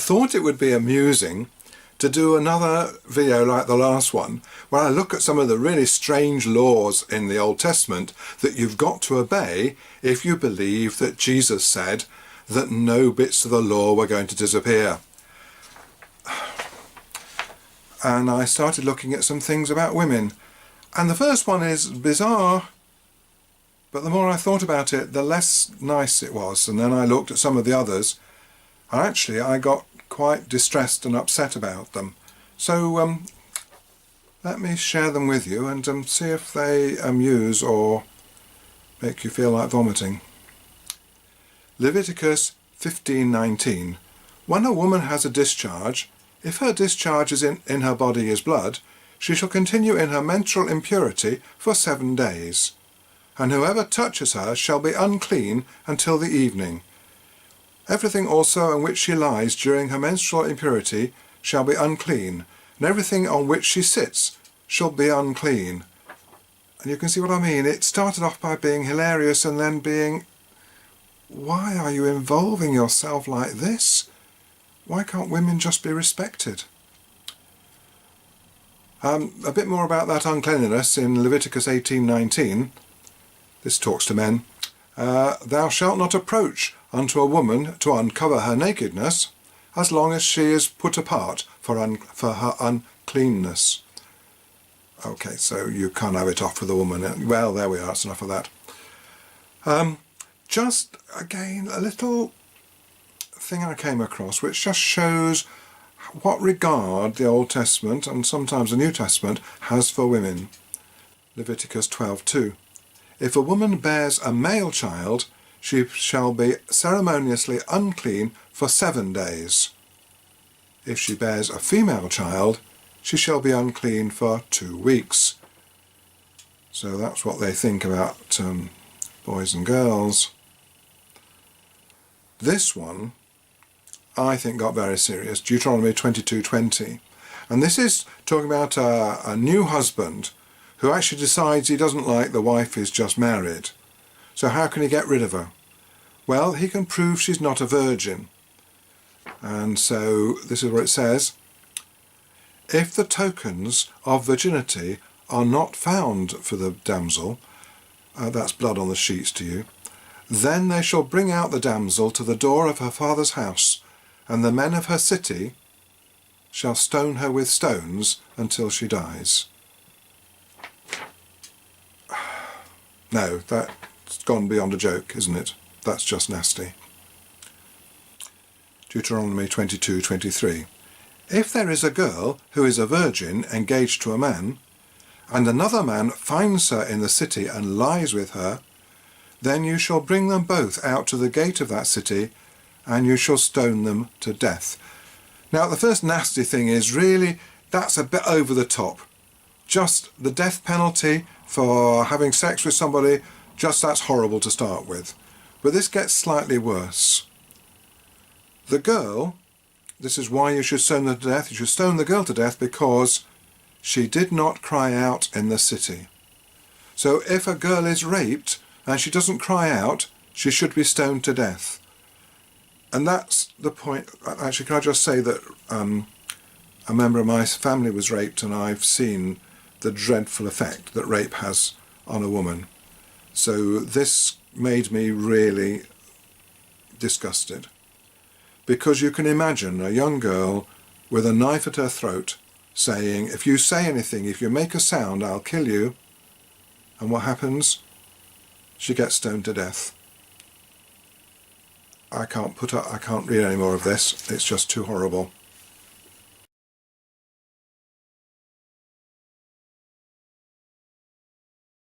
thought it would be amusing to do another video like the last one, where I look at some of the really strange laws in the Old Testament that you've got to obey if you believe that Jesus said that no bits of the law were going to disappear. And I started looking at some things about women. And the first one is bizarre, but the more I thought about it, the less nice it was. And then I looked at some of the others, and actually I got quite distressed and upset about them. So let me share them with you and see if they amuse or make you feel like vomiting. Leviticus 15:19. When a woman has a discharge, if her discharge is in her body is blood, she shall continue in her menstrual impurity for 7 days. And whoever touches her shall be unclean until the evening. Everything also on which she lies during her menstrual impurity shall be unclean, and everything on which she sits shall be unclean. And you can see what I mean. It started off by being hilarious and then being, why are you involving yourself like this? Why can't women just be respected? A bit more about that uncleanliness in Leviticus 18:19. This talks to men. Thou shalt not approach unto a woman to uncover her nakedness, as long as she is put apart for her uncleanness. Okay, so you can't have it off with a woman. Well, there we are, that's enough of that. Just, again, a little thing I came across which just shows what regard the Old Testament, and sometimes the New Testament, has for women. Leviticus 12:2. If a woman bears a male child, she shall be ceremoniously unclean for 7 days. If she bears a female child, she shall be unclean for 2 weeks. So that's what they think about boys and girls. This one, I think, got very serious. Deuteronomy 22:20. And this is talking about a new husband who actually decides he doesn't like the wife he's just married. So how can he get rid of her? Well, he can prove she's not a virgin. And so this is what it says. If the tokens of virginity are not found for the damsel, that's blood on the sheets to you, then they shall bring out the damsel to the door of her father's house, and the men of her city shall stone her with stones until she dies. No, that's gone beyond a joke, isn't it? That's just nasty. Deuteronomy 22:23. If there is a girl who is a virgin engaged to a man, and another man finds her in the city and lies with her, then you shall bring them both out to the gate of that city, and you shall stone them to death. Now, the first nasty thing is really, that's a bit over the top. Just the death penalty for having sex with somebody, just that's horrible to start with. But this gets slightly worse. The girl, this is why you should stone her to death. You should stone the girl to death because she did not cry out in the city. So if a girl is raped and she doesn't cry out, she should be stoned to death. And that's the point. Actually, can I just say that a member of my family was raped, and I've seen the dreadful effect that rape has on a woman. So this made me really disgusted. Because you can imagine a young girl with a knife at her throat saying, if you say anything, if you make a sound, I'll kill you. And what happens? She gets stoned to death. I can't read any more of this. It's just too horrible.